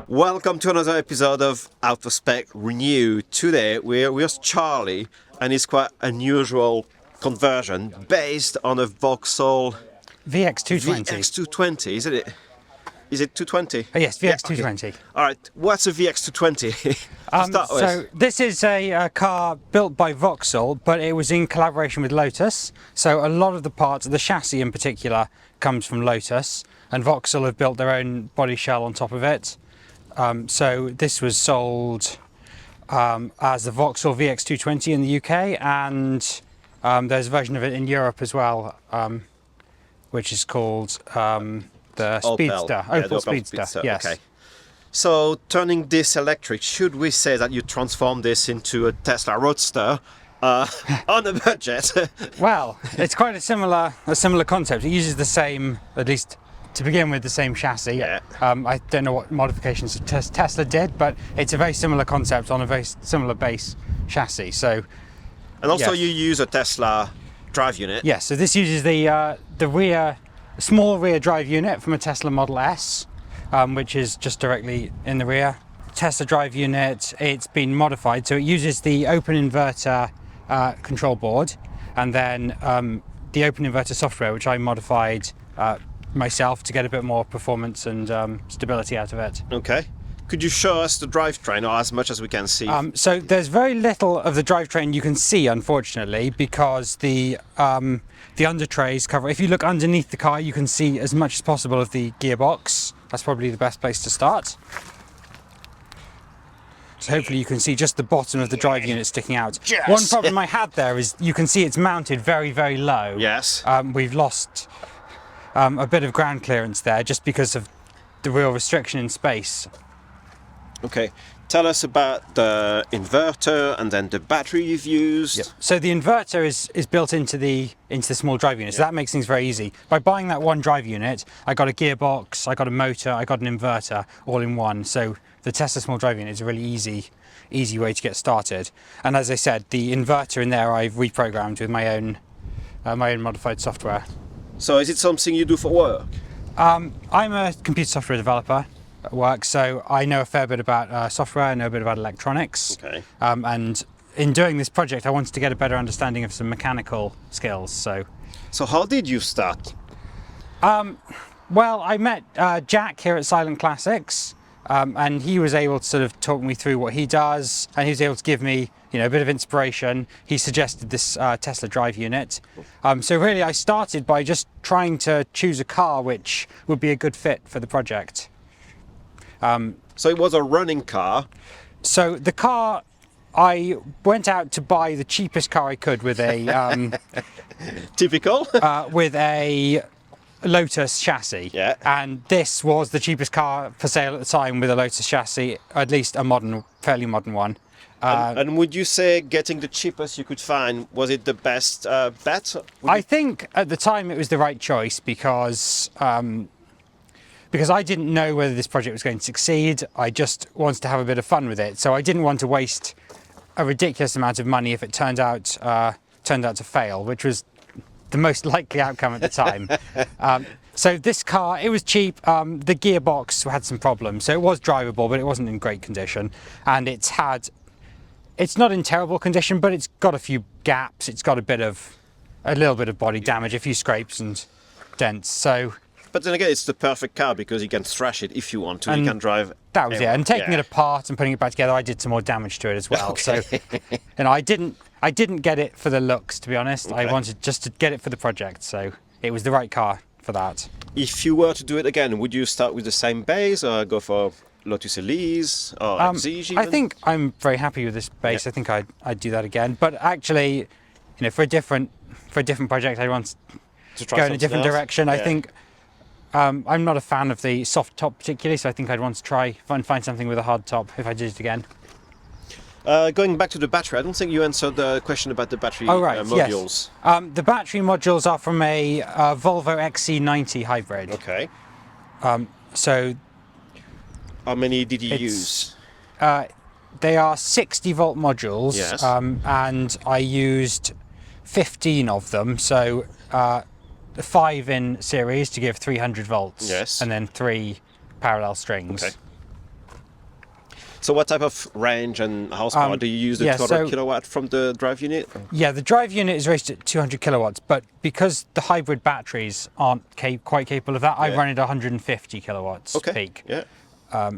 Welcome to another episode of Out of Spec Renew. Today we're with Charlie, and it's quite unusual conversion based on a Vauxhall VX220. VX220, isn't it? Is it 220? Oh, yes, VX220. Okay. All right, what's a VX220? So this is a car built by Vauxhall, but it was in collaboration with Lotus. So a lot of the parts, the chassis in particular, comes from Lotus, and Vauxhall have built their own body shell on top of it. So this was sold as the Vauxhall VX220 in the UK, and there's a version of it in Europe as well, which is called the Speedster, Opel Speedster. Yes. Okay. So turning this electric, should we say that you transform this into a Tesla Roadster on a budget? Well, it's quite a similar concept. It uses the same, at least to begin with, the same chassis. Yeah. I don't know what modifications Tesla did, but it's a very similar concept on a very similar base chassis. So, and also yes. You use a Tesla drive unit. Yes. So this uses the small rear drive unit from a Tesla Model S, which is just directly in the rear. Tesla drive unit. It's been modified, so it uses the open inverter control board, and then the open inverter software, which I modified myself to get a bit more performance and stability out of it. Okay. Could you show us the drivetrain, or as much as we can see? So there's very little of the drivetrain you can see, unfortunately, because the under trays cover. If you look underneath the car, you can see as much as possible of the gearbox. That's probably the best place to start. So hopefully you can see just the bottom of the drive unit sticking out. Yes. One problem I had there is you can see it's mounted very, very low. Yes. We've lost a bit of ground clearance there just because of the real restriction in space. Okay. Tell us about the inverter and then the battery you've used. Yep. So the inverter is built into the small drive unit, so that makes things very easy. By buying that one drive unit, I got a gearbox, I got a motor, I got an inverter all in one. So the Tesla small drive unit is a really easy way to get started. And as I said, the inverter in there I've reprogrammed with my own modified software. So is it something you do for work? I'm a computer software developer at work, so I know a fair bit about software, I know a bit about electronics. Okay. And in doing this project, I wanted to get a better understanding of some mechanical skills. So how did you start? Well, I met Jack here at Silent Classics, and he was able to sort of talk me through what he does, and he was able to give me, a bit of inspiration. He suggested this Tesla drive unit. So really, I started by just trying to choose a car which would be a good fit for the project. So it was a running car. So the car, I went out to buy the cheapest car I could with a Typical. with a Lotus chassis. Yeah. And this was the cheapest car for sale at the time with a Lotus chassis, at least a fairly modern one. And would you say getting the cheapest you could find, was it the best bet? I think at the time it was the right choice because I didn't know whether this project was going to succeed. I just wanted to have a bit of fun with it. So I didn't want to waste a ridiculous amount of money if it turned out to fail, which was the most likely outcome at the time. So this car, it was cheap. The gearbox had some problems, so it was drivable, but it wasn't in great condition. And it's not in terrible condition, but it's got a few gaps. It's got a little bit of body damage, a few scrapes and dents. So. But then again, it's the perfect car because you can thrash it if you want to. You can drive. That was it. And taking it apart and putting it back together, I did some more damage to it as well. Okay. So, I didn't get it for the looks, to be honest. Okay. I wanted just to get it for the project. So it was the right car for that. If you were to do it again, would you start with the same base or go for Lotus Elise or Exige even? I think I'm very happy with this base. Yeah. I think I'd do that again. But actually, for a different project, I want to go in a different direction. Yeah. I think. I'm not a fan of the soft top particularly, so I think I'd want to try and find something with a hard top if I did it again. Going back to the battery, I don't think you answered the question about the battery modules. Yes. The battery modules are from a Volvo XC90 hybrid. Okay. So. How many did you use? They are 60 volt modules, yes. And I used 15 of them. So. 5 in series to give 300 volts, yes, and then 3 parallel strings. Okay. So what type of range and horsepower do you use? The 200 kilowatt from the drive unit? Yeah, the drive unit is rated at 200 kilowatts, but because the hybrid batteries aren't quite capable of that, I run it 150 kilowatts peak. Yeah.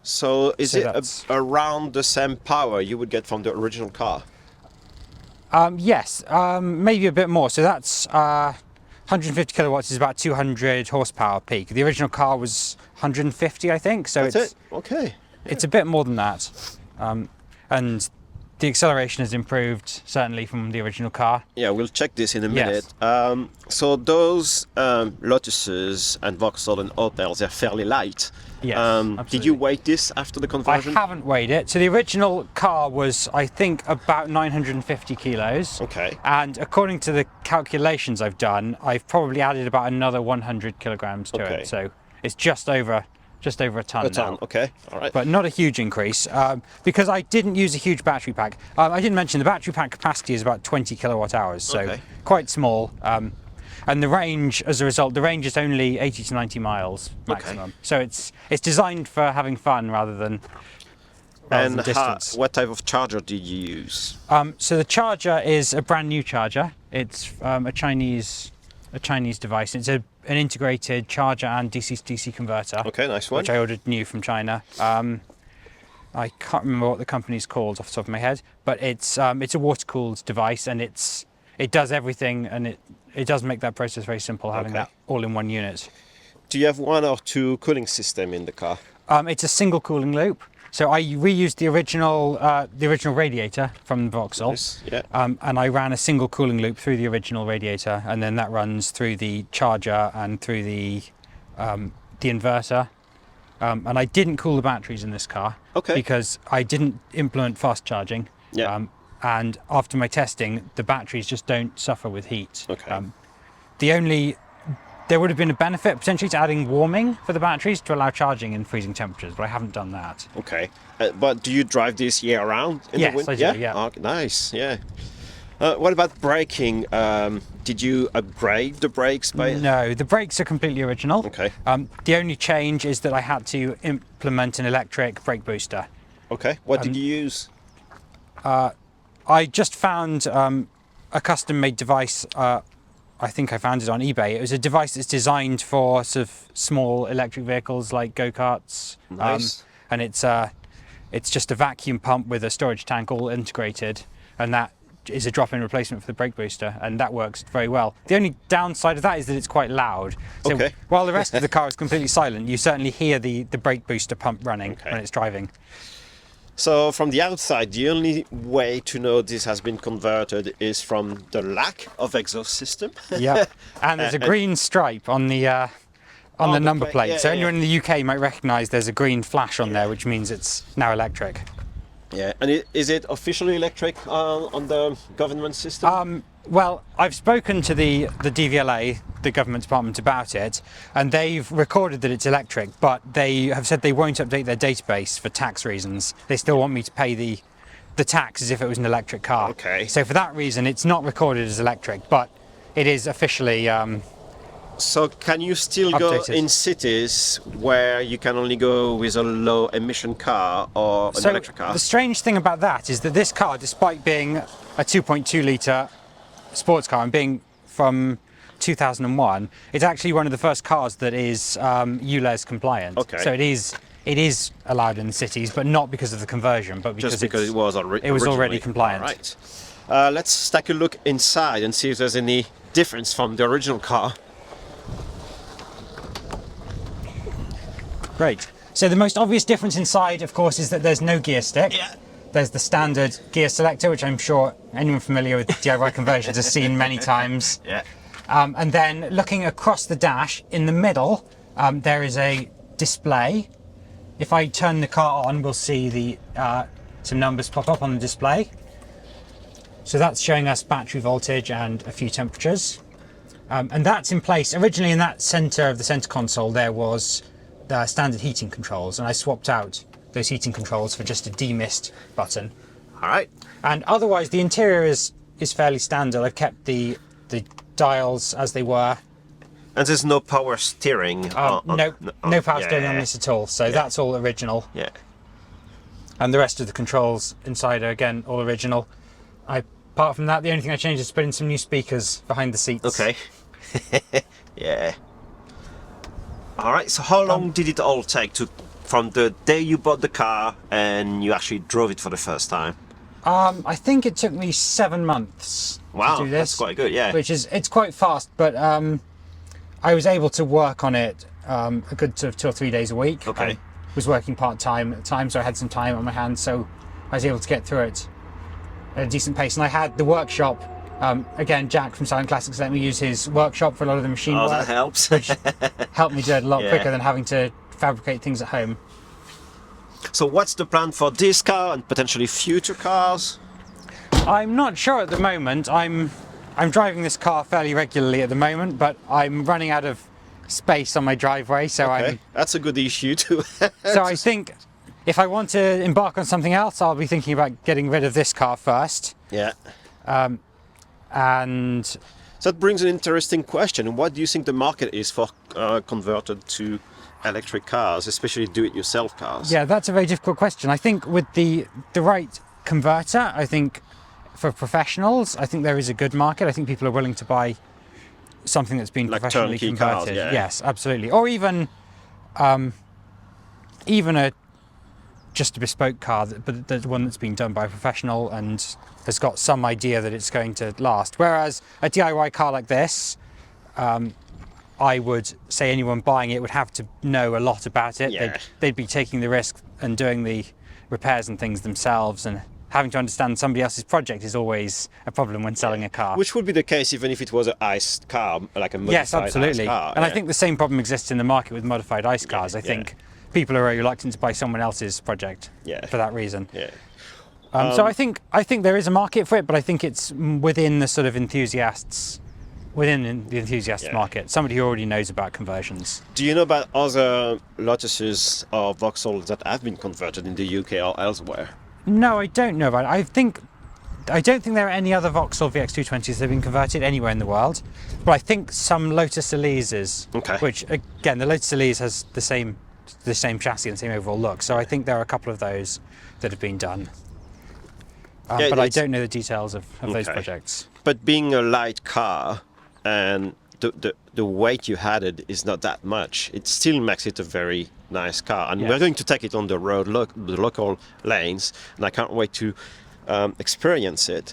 So is it around the same power you would get from the original car? Yes, maybe a bit more. So that's 150 kilowatts is about 200 horsepower peak. The original car was 150, I think. So That's it. Okay. Yeah. It's a bit more than that, and the acceleration has improved certainly from the original car. Yeah, we'll check this in a minute. Yes. So those Lotuses and Vauxhall and Opels, they're fairly light. Yes, did you weigh this after the conversion? I haven't weighed it. So the original car was, I think, about 950 kilos. Okay. And according to the calculations I've done, I've probably added about another 100 kilograms to it. So it's just over a ton. A ton, now. okay, all right. But not a huge increase because I didn't use a huge battery pack. I didn't mention the battery pack capacity is about 20 kilowatt hours, so quite small. And the range, as a result, the range is only 80 to 90 miles maximum. So it's designed for having fun rather than distance. What type of charger did you use? So the charger is a brand new charger. It's a Chinese device. It's an integrated charger and DC to DC converter. Okay, nice one. Which I ordered new from China. I can't remember what the company's called off the top of my head, but it's a water-cooled device, and it does everything, and it does make that process very simple, having that all in one unit. Do you have one or two cooling system in the car? It's a single cooling loop. So I reused the original radiator from the Vauxhall, and I ran a single cooling loop through the original radiator, and then that runs through the charger and through the inverter. And I didn't cool the batteries in this car because I didn't implement fast charging. Yeah. And after my testing, the batteries just don't suffer with heat. Okay. There would have been a benefit potentially to adding warming for the batteries to allow charging in freezing temperatures, but I haven't done that. Okay. But do you drive this year round? Yes, I do, yeah. Oh, nice, yeah. What about braking? Did you upgrade the brakes? No, the brakes are completely original. Okay. The only change is that I had to implement an electric brake booster. Okay. What did you use? I just found a custom-made device. I think I found it on eBay. It was a device that's designed for sort of small electric vehicles like go-karts. Nice. And it's just a vacuum pump with a storage tank all integrated, and that is a drop-in replacement for the brake booster, and that works very well. The only downside of that is that it's quite loud. So while the rest of the car is completely silent, you certainly hear the brake booster pump running when it's driving. So from the outside, the only way to know this has been converted is from the lack of exhaust system. Yeah, and there's a green stripe on the number plate. So anyone in the UK might recognise there's a green flash on there, which means it's now electric. Yeah, and is it officially electric on the government system? Well, I've spoken to the DVLA, the government department, about it, and they've recorded that it's electric, but they have said they won't update their database for tax reasons. They still want me to pay the tax as if it was an electric car. Okay. So for that reason, it's not recorded as electric, but it is officially So can you still updated. Go in cities where you can only go with a low emission car or an electric car? The strange thing about that is that this car, despite being a 2.2 litre sports car and being from 2001, it's actually one of the first cars that is ULEZ compliant. Okay. So it is allowed in the cities, but not because of the conversion, but because it was already compliant. All right. Let's take a look inside and see if there's any difference from the original car. Great. So the most obvious difference inside, of course, is that there's no gear stick. Yeah. There's the standard gear selector, which I'm sure anyone familiar with DIY conversions has seen many times. Yeah. And then looking across the dash, in the middle, there is a display. If I turn the car on, we'll see some numbers pop up on the display. So that's showing us battery voltage and a few temperatures. And that's in place. Originally in that center of the center console, there was the standard heating controls, and I swapped out those heating controls for just a demist button. All right. And otherwise, the interior is fairly standard. I've kept the dials as they were. And there's no power steering. No power steering on this at all. So that's all original. Yeah. and the rest of the controls inside are again all original. Apart from that, the only thing I changed is put in some new speakers behind the seats. Okay. Yeah. All right. So how long did it all take from the day you bought the car and you actually drove it for the first time? I think it took me 7 months Wow, to do this. that's quite good. Yeah. It's quite fast, but I was able to work on it a good sort of 2 or 3 days a week. Okay. I was working part-time at the time, so I had some time on my hands, so I was able to get through it at a decent pace. And I had the workshop, again, Jack from Silent Classics let me use his workshop for a lot of the machine Oh, work. that helps. Which helped me do it a lot Yeah. quicker than having to fabricate things at home. So what's the plan for this car and potentially future cars? I'm not sure at the moment. I'm driving this car fairly regularly at the moment, but I'm running out of space on my driveway, so Okay, that's a good issue too. so I think if I want to embark on something else, I'll be thinking about getting rid of this car first. Yeah. And So that brings an interesting question. What do you think the market is for converted to electric cars, especially do-it-yourself cars? yeah, that's a very difficult question. I think with the right converter, I think for professionals, I think there is a good market. I think people are willing to buy something that's been Like professionally turnkey converted. cars, yeah. Yes, absolutely. Or even just a bespoke car, but the one that's been done by a professional and has got some idea that it's going to last. Whereas a DIY car like this, I would say anyone buying it would have to know a lot about it. Yeah. They'd be taking the risk and doing the repairs and things themselves, and having to understand somebody else's project is always a problem when selling a car. Which would be the case even if it was an ICE car, like a modified Yes, absolutely. ICE car. And I yeah. think the same problem exists in the market with modified ICE cars. I think people are very reluctant to buy someone else's project Yeah. for that reason. Yeah. So I think there is a market for it, but I think it's within the sort of enthusiasts, within the enthusiast Yeah. market. Somebody who already knows about conversions. Do you know about other Lotuses or Vauxhalls that have been converted in the UK or elsewhere? No, I don't know about it. I don't think there are any other Vauxhall VX220s that have been converted anywhere in the world, but I think some Lotus Elises, Okay. which again the Lotus Elise has the same chassis and same overall look. So I think there are a couple of those that have been done. Yeah, But I it's- don't know the details of those Okay. projects. But being a light car and the weight you had it is not that much, it still makes it a very nice car. And Yes. we're going to take it on the road, the local lanes, and I can't wait to experience it.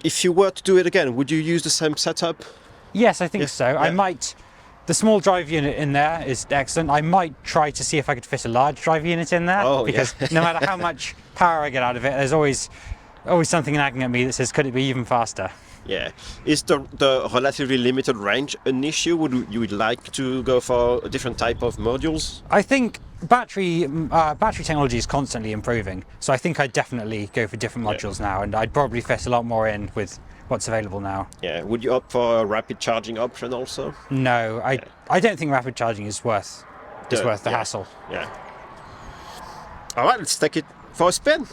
If you were to do it again, would you use the same setup? Yes, I think Yes, so. I yeah. might. The small drive unit in there is excellent. I might try to see if I could fit a large drive unit in there, Oh, because yeah. no matter how much power I get out of it, there's always something nagging at me that says, could it be even faster? Yeah. Is the relatively limited range an issue? Would you like to go for a different type of modules? I think battery technology is constantly improving, so I think I'd definitely go for different modules now, and I'd probably fit a lot more in with what's available now. Yeah. Would you opt for a rapid charging option also? No, I don't think rapid charging is worth the Yeah. hassle. Yeah. All right, let's take it for a spin.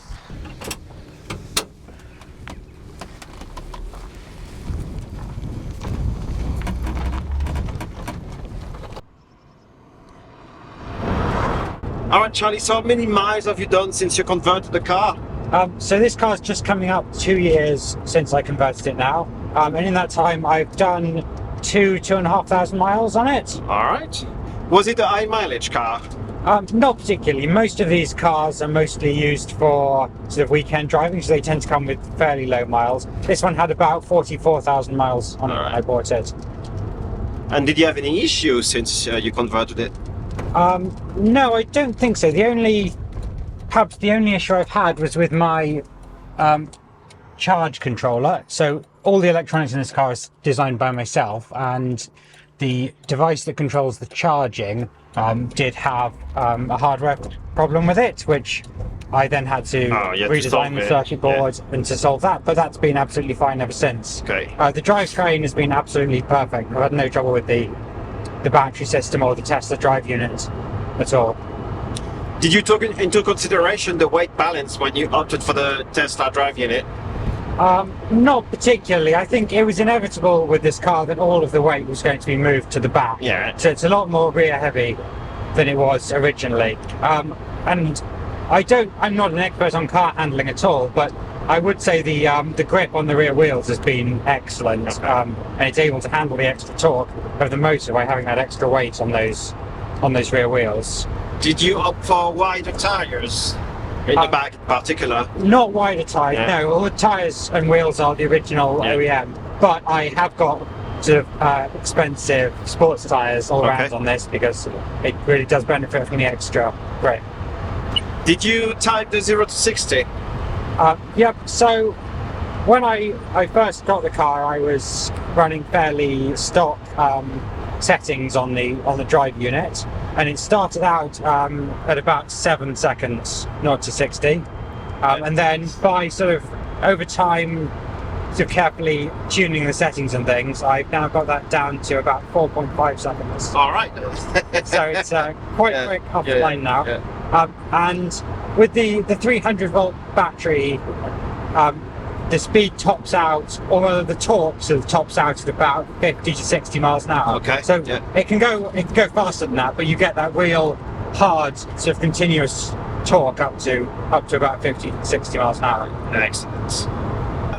All right, Charlie, so how many miles have you done since you converted the car? So this car's just coming up 2 years since I converted it now, and in that time I've done 2,500 miles on it. All right. Was it a high mileage car? Not particularly. Most of these cars are mostly used for sort of weekend driving, so they tend to come with fairly low miles. This one had about 44,000 miles on it when I bought it. And did you have any issues since you converted it? No, I don't think so. Perhaps the only issue I've had was with my charge controller. So all the electronics in this car is designed by myself, and the device that controls the charging did have a hardware problem with it, which I then had to to solve redesign the it, circuit board and to solve that, but that's been absolutely fine ever since. Okay. The drivetrain has been absolutely perfect. I've had no trouble with the battery system or the Tesla drive unit at all. Did you take into consideration the weight balance when you opted for the Tesla drive unit? Not particularly. I think it was inevitable with this car that all of the weight was going to be moved to the back. Yeah. So it's a lot more rear heavy than it was originally. And I'm not an expert on car handling at all, but I would say the grip on the rear wheels has been excellent, Okay. and it's able to handle the extra torque of the motor by having that extra weight on those rear wheels. Did you opt for wider tires in the back in particular? Not wider tyres, Yeah. no. All the tyres and wheels are the original Yeah. OEM, but I have got sort of expensive sports tyres all around Okay. on this because it really does benefit from the extra grip. Did you type the 0 to 60? Yep, so when I first got the car, I was running fairly stock settings on the drive unit, and it started out at about 7 seconds, 0 to 60. And then by sort of over time, sort of carefully tuning the settings and things, I've now got that down to about 4.5 seconds. All right. So it's quite Yeah, quick off yeah, the line now. yeah. And with the 300 volt battery, the speed tops out, or the torque sort of tops out at about 50 to 60 miles an hour. Okay, So yeah. it can go faster than that, but you get that real hard sort of continuous torque up to about 50 to 60 miles an hour. Excellent.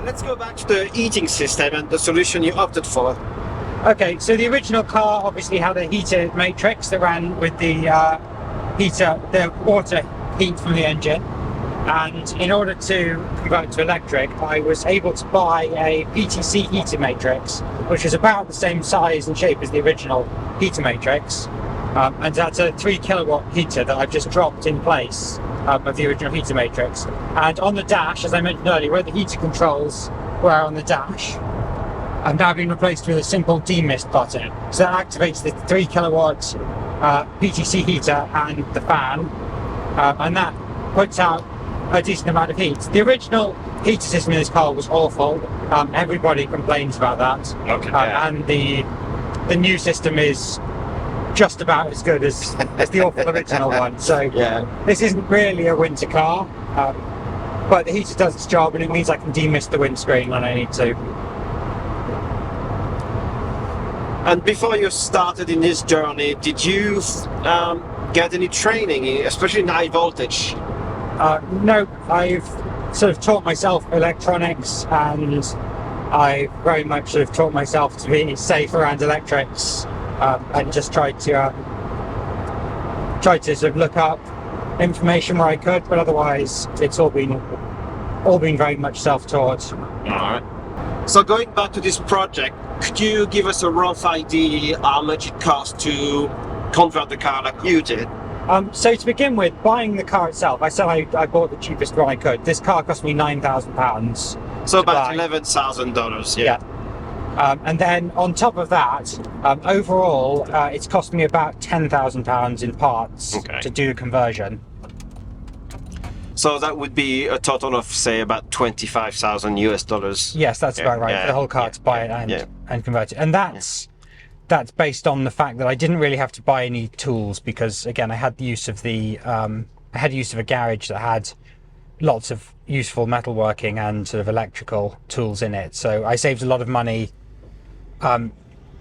Let's go back to the heating system and the solution you opted for. Okay, so the original car obviously had a heater matrix that ran with the the water heat from the engine. And in order to convert to electric, I was able to buy a PTC heater matrix, which is about the same size and shape as the original heater matrix. And that's a 3 kilowatt heater that I've just dropped in place of the original heater matrix. And on the dash, as I mentioned earlier, where the heater controls were on the dash, have now been replaced with a simple demist button. So that activates the 3 kilowatt PTC heater and the fan, and that puts out a decent amount of heat. The original heater system in this car was awful. Everybody complains about that. Okay. Yeah. And the new system is just about as good as the awful original one. So Yeah. this isn't really a winter car, but the heater does its job, and it means I can demist the windscreen when I need to. And before you started in this journey, did you get any training, especially in high voltage? No, I've sort of taught myself electronics, and I very much sort of taught myself to be safe around electrics, and just tried to sort of look up information where I could. But otherwise, it's all been very much self-taught. All right. So going back to this project, could you give us a rough idea how much it cost to convert the car like you did? So to begin with, buying the car itself, I said I bought the cheapest one I could. This car cost me £9,000. So about buy. $11,000. Yeah. And then on top of that, overall, it's cost me about £10,000 in parts Okay. to do the conversion. So that would be a total of, say, about $25,000 US. Yes, that's about right. For the whole car to buy it and convert it. And that's based on the fact that I didn't really have to buy any tools because, again, I had the use of a garage that had lots of useful metalworking and sort of electrical tools in it. So I saved a lot of money.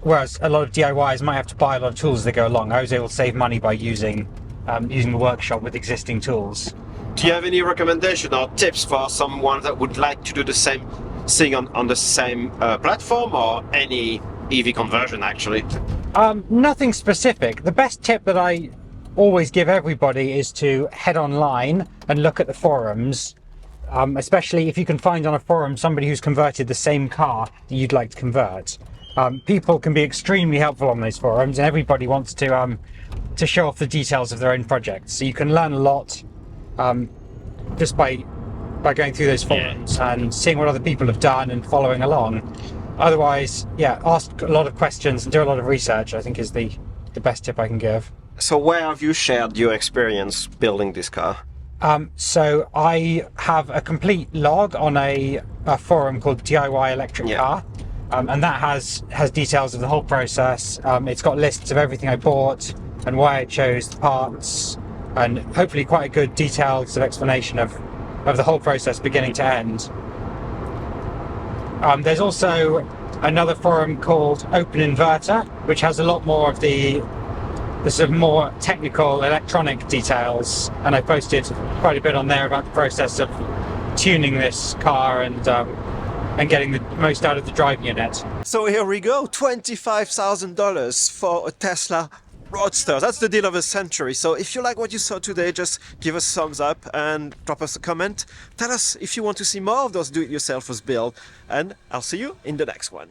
Whereas a lot of DIYs might have to buy a lot of tools as they go along. I was able to save money by using the workshop with existing tools. Do you have any recommendation or tips for someone that would like to do the same thing on the same platform, or any EV conversion actually? Nothing specific. The best tip that I always give everybody is to head online and look at the forums, especially if you can find on a forum somebody who's converted the same car that you'd like to convert. People can be extremely helpful on those forums, and everybody wants to show off the details of their own projects. So you can learn a lot just by going through those forums and seeing what other people have done and following along. Otherwise, ask a lot of questions and do a lot of research, I think, is the best tip I can give. So where have you shared your experience building this car? So I have a complete log on a forum called DIY Electric Car, and that has details of the whole process. It's got lists of everything I bought and why I chose the parts, and hopefully quite a good detailed sort of explanation of the whole process beginning to end. There's also another forum called Open Inverter, which has a lot more of the the sort of more technical electronic details, and I posted quite a bit on there about the process of tuning this car and getting the most out of the drive unit. So here we go, $25,000 for a Tesla Roadster. That's the deal of the century. So if you like what you saw today, just give us a thumbs up and drop us a comment. Tell us if you want to see more of those do-it-yourselfers build, and I'll see you in the next one.